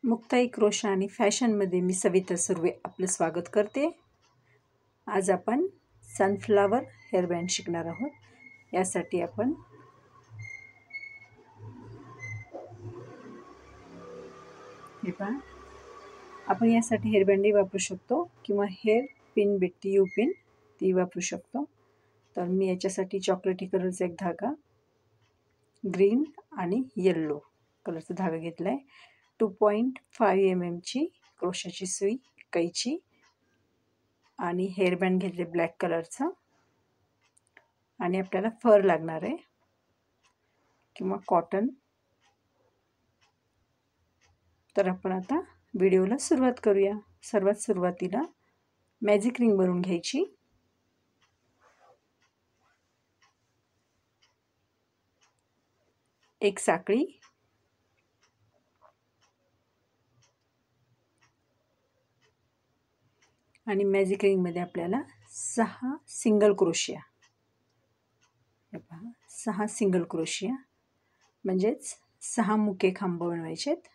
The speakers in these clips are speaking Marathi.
मुक्ताई क्रोशा आणि फॅशनमध्ये मी सविता सुर्वे आपलं स्वागत करते. आज आपण सनफ्लावर हेअरबँड शिकणार आहोत. यासाठी आपण हे पहा, आपण यासाठी हेअरबँडही वापरू शकतो किंवा हेअर पिन भेटते यू पिन ती वापरू शकतो. तर मी याच्यासाठी चॉकलेटी कलरचा एक धागा, ग्रीन आणि येल्लो कलरचा धागा घेतला आहे. 2.5 mm ची क्रोशाची सुई, कैची आणि हेअरबँड घेतले ब्लॅक कलरचा. आणि आपल्याला फर लागणार आहे किंवा कॉटन. तर आपण आता व्हिडिओला सुरुवात करूया. सर्वात सुरुवातीला मॅजिक रिंग बनवून घ्यायची. एक साखळी, आणि मॅजिक रिंगमध्ये आपल्याला 6 सिंगल क्रोशिया, हे पहा 6 सिंगल क्रोशिया म्हणजेच 6 मुके खांब बनवायचे आहेत.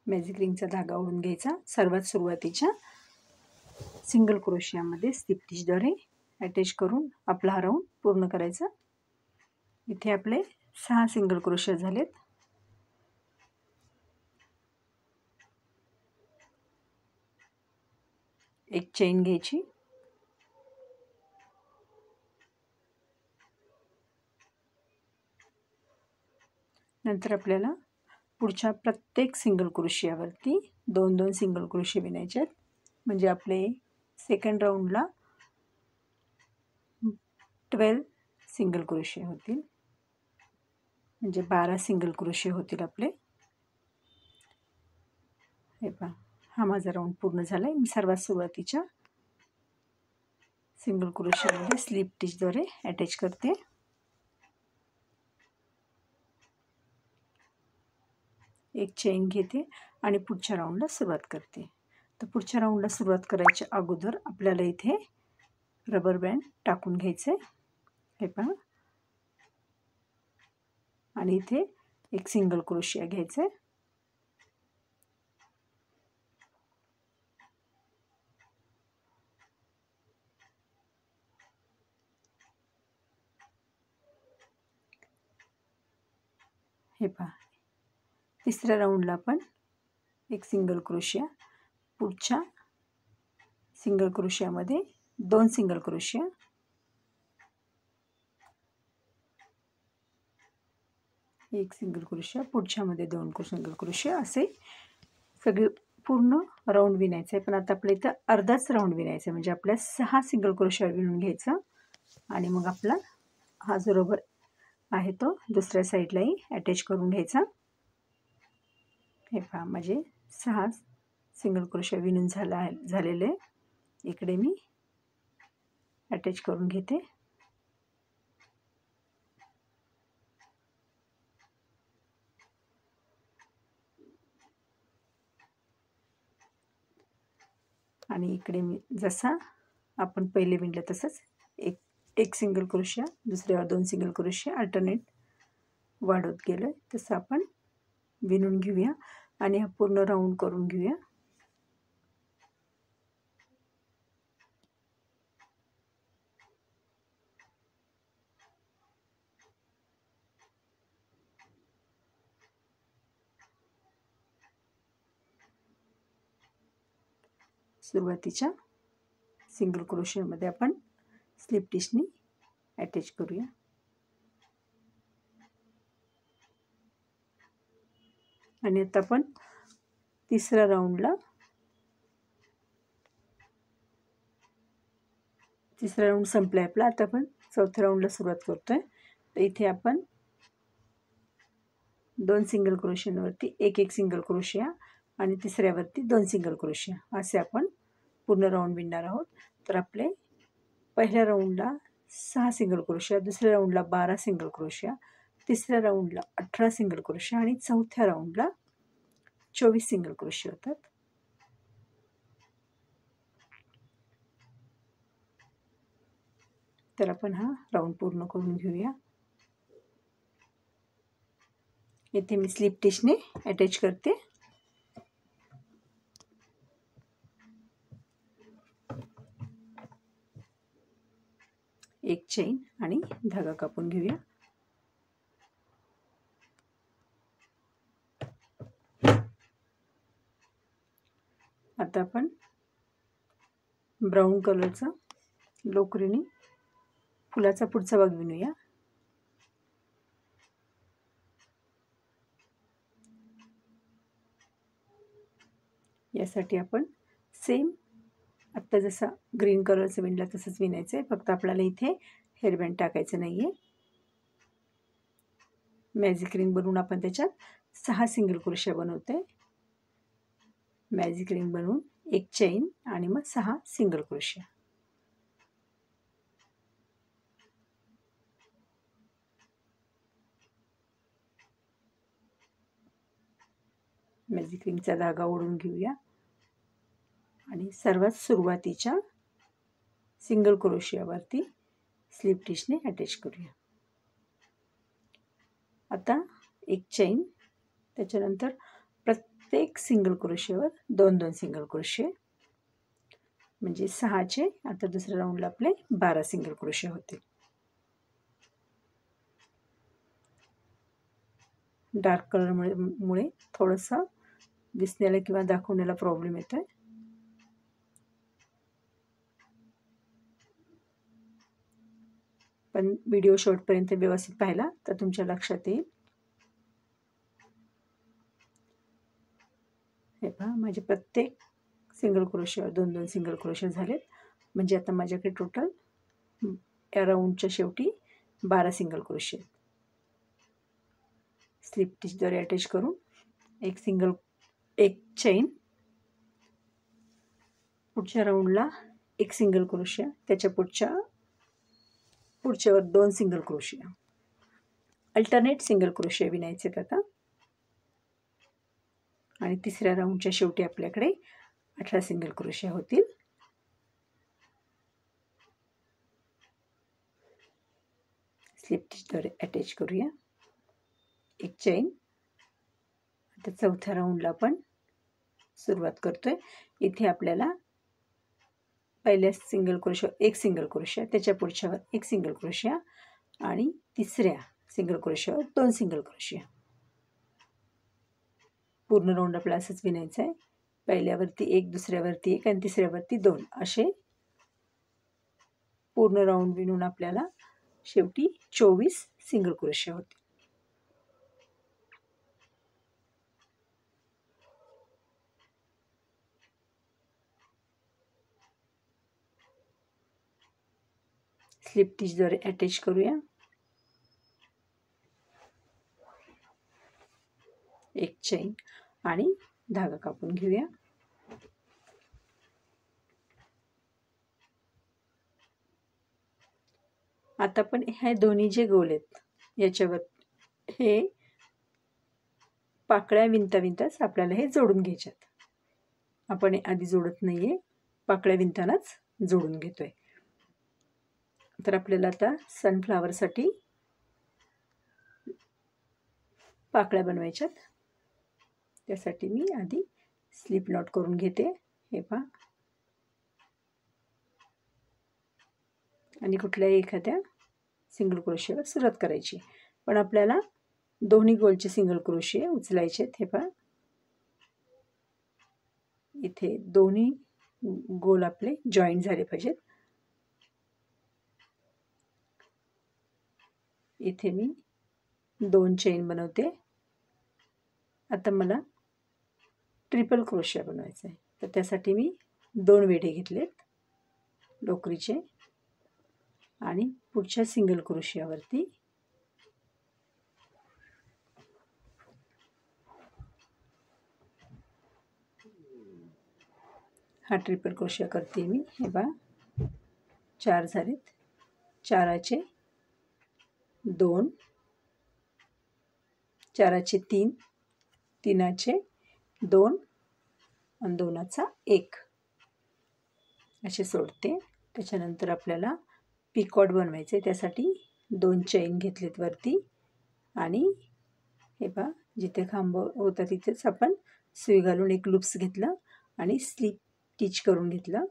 मॅजिक रिंगचा धागा ओढून घ्यायचा. सर्वात सुरुवातीच्या सिंगल क्रोशियामध्ये स्लिप स्टिचद्वारे अटॅच करून आपला हा राऊंड पूर्ण करायचा. इथे आपले 6 सिंगल क्रोशिया झालेत. एक चेन घ्यायची, नंतर आपल्याला पुढच्या प्रत्येक सिंगल क्रोशियावरती 2-2 सिंगल क्रोशिया विणायचे आहेत. म्हणजे आपले सेकंड राऊंडला 12 सिंगल क्रोशिया होतील, म्हणजे 12 सिंगल क्रोशिया होतील आपले. हे पहा, हा माझा राऊंड पूर्ण झाला आहे. मी सर्वात सुरुवातीच्या सिंगल क्रोशियामध्ये स्लिप स्टिचद्वारे अटॅच करते. एक चेन घेते आणि पुढच्या राऊंडला सुरुवात करते. तर पुढच्या राऊंडला सुरुवात करायच्या अगोदर आपल्याला इथे रबर बँड टाकून घ्यायचं आहे. हे पहा, आणि इथे एक सिंगल क्रोशिया घ्यायचं आहे. हे पहा, तिसऱ्या राऊंडला आपण एक सिंगल क्रोशिया, पुढच्या सिंगल क्रोशियामध्ये 2 सिंगल क्रोशिया, एक सिंगल क्रोशिया, पुढच्यामध्ये 2 सिंगल क्रोशिया, असे सगळे पूर्ण राऊंड विणायचं आहे. पण आता आपल्या इथं अर्धाच राऊंड विणायचं आहे, म्हणजे आपल्या 6 सिंगल क्रोशिया विणून घ्यायचं. आणि मग आपला हा जो रबर आहे तो दुसऱ्या साईडलाही अटॅच करून घ्यायचा. हे पहा, म्हणजे 6 सिंगल क्रोशिया विणून झालेले. इकडे मी अटॅच करून घेते. आणि इकडे मी जसा आपण पहिले विणलं तसंच एक सिंगल क्रोशिया, दुसऱ्यावर 2 सिंगल क्रोशिया अल्टरनेट वाढवत गेलं तसं आपण विणून घेऊया आणि हा पूर्ण राऊंड करून घेऊया. सुरुवातीच्या सिंगल क्रोशियामध्ये आपण स्लिप स्टिचनी अटॅच करूया. आणि आता आपण तिसऱ्या राऊंड संपलाय आपला. आता आपण चौथ्या राऊंडला सुरुवात करतोय. तर इथे आपण 2 सिंगल क्रोशियावरती एक सिंगल क्रोशिया आणि तिसऱ्यावरती 2 सिंगल क्रोशिया असे आपण पूर्ण राऊंड विणणार आहोत. तर आपले पहिल्या राऊंडला 6 सिंगल क्रोशिया, दुसऱ्या राऊंडला 12 सिंगल क्रोशिया, तिसऱ्या राऊंडला 18 सिंगल क्रोशे आणि चौथ्या राऊंडला 24 सिंगल क्रोशे होतात. तर आपण हा राऊंड पूर्ण करून घेऊया. इथे मी स्लिप टिशने अटॅच करते. एक चेन आणि धागा कापून घेऊया. आता आपण ब्राऊन कलरचा लोकरीने फुलाचा पुढचा भाग विणूया. यासाठी आपण सेम आत्ता जसा ग्रीन कलरचं विणला तसंच विणायचं आहे, फक्त आपल्याला इथे हेअरबँड टाकायचं नाही आहे. मॅजिक रिंग बनवून आपण त्याच्यात 6 सिंगल क्रोशे बनवते. मॅजिक रिंग बनवून एक चेन आणि मग 6 सिंगल क्रोशे. मॅजिक रिंगचा धागा ओढून घेऊया आणि सर्वात सुरुवातीच्या सिंगल क्रोशियावरती स्लिप टिशने अटॅच करूया. आता एक चेन, त्याच्यानंतर प्रत्येक सिंगल क्रोशियावर 2-2 सिंगल क्रोशे, म्हणजे 6चे आता दुसऱ्या राऊंडला आपले 12 सिंगल क्रोशे होतील. डार्क कलर मुळे थोडंसं दिसण्याला किंवा दाखवण्याला प्रॉब्लेम येतोय. पण व्हिडिओ शेवटपर्यंत व्यवस्थित पाहिला तर तुमच्या लक्षात येईल. हे पहा, माझे प्रत्येक सिंगल क्रोशियावर 2-2 सिंगल क्रोशे झालेत. म्हणजे आता माझ्याकडे टोटल या राऊंडच्या शेवटी 12 सिंगल क्रोशे. स्लिप टिचद्वारे अटॅच करून एक चेन, पुढच्या राऊंडला एक सिंगल क्रोशिया, त्याच्या पुढच्यावर 2 सिंगल क्रोशिया, अल्टरनेट सिंगल क्रोशिया विणायचे आता. आणि तिसऱ्या राऊंडच्या शेवटी आपल्याकडे 18 सिंगल क्रोशिया होतील. स्लिप टिचद्वारे अटॅच करूया एक चेन. आता चौथ्या राऊंडला आपण सुरुवात करतोय. इथे आपल्याला पहिल्या सिंगल क्रोशिया एक सिंगल क्रोशिया, त्याच्या पुढच्यावर एक सिंगल क्रोशिया आणि तिसऱ्या सिंगल क्रोशियावर 2 सिंगल क्रोशिया. पूर्ण राऊंड आपल्याला असंच विणायचं आहे. पहिल्यावरती एक, दुसऱ्यावरती एक आणि तिसऱ्यावरती 2 असे पूर्ण राऊंड विणून आपल्याला शेवटी 24 सिंगल क्रोशिया होतील. स्लिप टिचद्वारे अटॅच करूया. एक चेन आणि धागा कापून घेऊया. आता पण हे दोन्ही जे गोल आहेत याच्यावर हे पाकळ्या विणता विणताच आपल्याला हे जोडून घ्यायच्यात. आपण आधी जोडत नाहीये, पाकळ्या विणतानाच जोडून घेतोय. तर आपल्याला आता सनफ्लावरसाठी पाकळ्या बनवायच्यात. त्यासाठी मी आधी स्लिप नॉट करून घेते. हे पहा, आणि कुठल्याही एखाद्या सिंगल क्रोशियावर सुरुवात करायची. पण आपल्याला दोन्ही गोलचे सिंगल क्रोशिया उचलायचे आहेत. हे पहा, इथे दोन्ही गोल आपले जॉईंट झाले पाहिजेत. इथे मी 2 चेन बनवते. आता मला ट्रिपल क्रोशिया बनवायचा आहे. तर त्यासाठी मी 2 वेढे घेतलेत लोकरीचे आणि पुढच्या सिंगल क्रोशियावरती हा ट्रिपल क्रोशिया करते मी. हे बघा, 4 झालेत. 4चे 2 4चे 3, 3चे 2 आणि 2चा 1 असे सोडते. त्याच्यानंतर आपल्याला पिकॉट बनवायचे. त्यासाठी 2 चैन घेतलेत वरती आणि हे पहा जिथे खांब होता तिथेच आपण सुई घालून एक लूप्स घेतलं आणि स्लिप टिच करून घेतलं.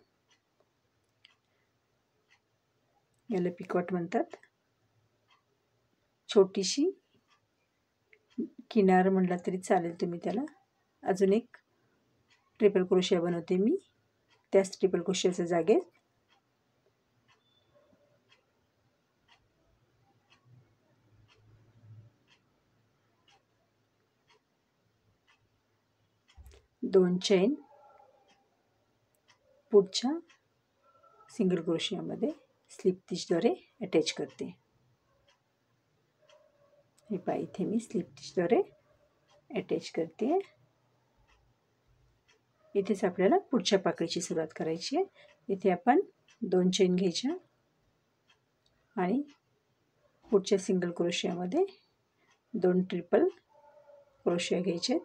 याला पिकॉट म्हणतात. छोटीशी किनार म्हणला तरी चालेल तुम्ही त्याला. अजून एक ट्रिपल क्रोशिया बनवते मी त्याच ट्रिपल क्रोशियाच्या जागेत. दोन चैन पुढच्या सिंगल क्रोशियामध्ये स्लिप टिचद्वारे अटॅच करते. हे पहा इथे मी स्लिप टिचद्वारे अटॅच करते. इथेच आपल्याला पुढच्या पाकळीची सुरुवात करायची आहे. इथे आपण 2 चैन घ्यायच्या आणि पुढच्या सिंगल क्रोशियामध्ये 2 ट्रिपल क्रोशिया घ्यायचे.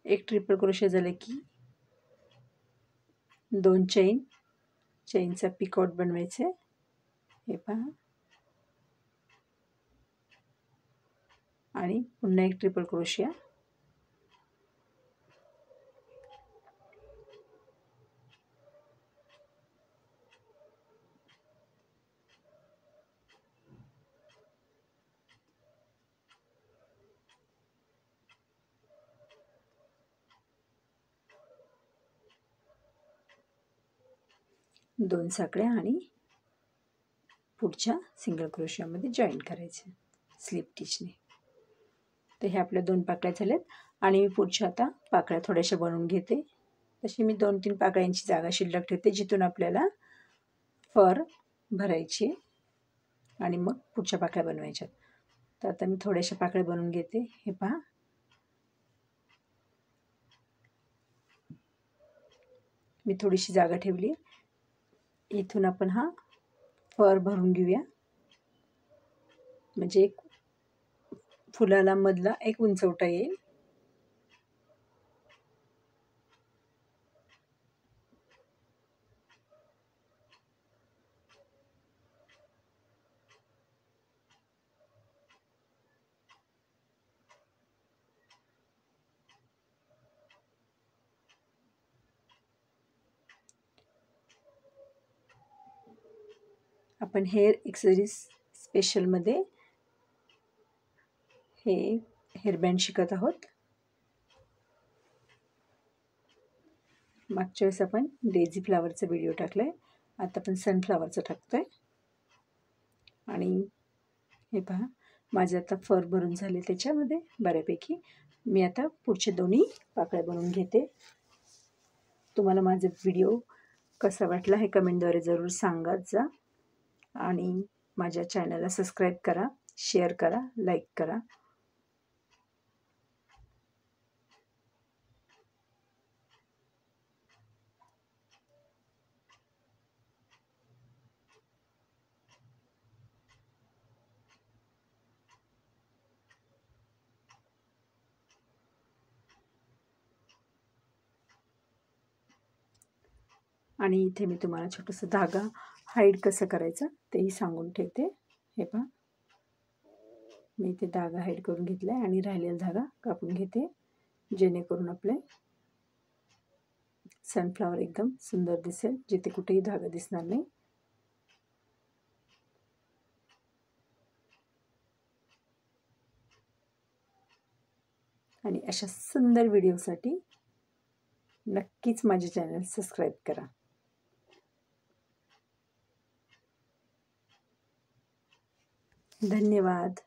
एक ट्रिपल क्रोशिया झाले की 2 चैनचा पिकॉट बनवायचे. हे पहा आणि पुन्हा एक ट्रिपल क्रोशिया. दोन साकळ्या आणि पुढच्या सिंगल क्रोशियामध्ये जॉईन करायचे स्लिप टिचने. तर हे आपल्या 2 पाकळ्या झाल्यात आणि मी पुढच्या आता पाकळ्या थोड्याशा बनवून घेते. तशी मी 2-3 पाकळ्यांची जागा शिल्लक ठेवते जिथून आपल्याला फर भरायची आणि मग पुढच्या पाकळ्या बनवायच्या. तर आता मी थोड्याशा पाकळ्या बनवून घेते. हे पहा मी थोडीशी जागा ठेवली. इथून आपण हा फर भरून घेऊया. म्हणजे एक फुलाला मधला एक उंचवटा येईल. आपण हेअर एक्ससरीज स्पेशलमध्ये हे हेअरबँड शिकत आहोत. मागच्या वेळेस आपण डेझी फ्लावरचा व्हिडिओ टाकलाय. आता आपण सनफ्लावरचा टाकतोय. आणि हे पहा माझे आता फर भरून झाले त्याच्यामध्ये बऱ्यापैकी. मी आता पुढचे दोन्ही पाकळ्या बनवून घेते. तुम्हाला माझा व्हिडिओ कसा वाटला हे कमेंटद्वारे जरूर सांगत जा आणि माझ्या चॅनलला सबस्क्राईब करा, शेअर करा, लाईक करा. आणि इथे मी तुम्हाला छोटंसं धागा हाईड कसं करायचं तेही सांगून ठेवते. हे पहा मी इथे धागा हाईड करून घेतला आहे आणि राहिलेला धागा कापून घेते जेणेकरून आपले सनफ्लावर एकदम सुंदर दिसेल, जिथे कुठेही धागा दिसणार नाही. आणि अशा सुंदर व्हिडिओसाठी नक्कीच माझे चॅनल सबस्क्राईब करा. धन्यवाद.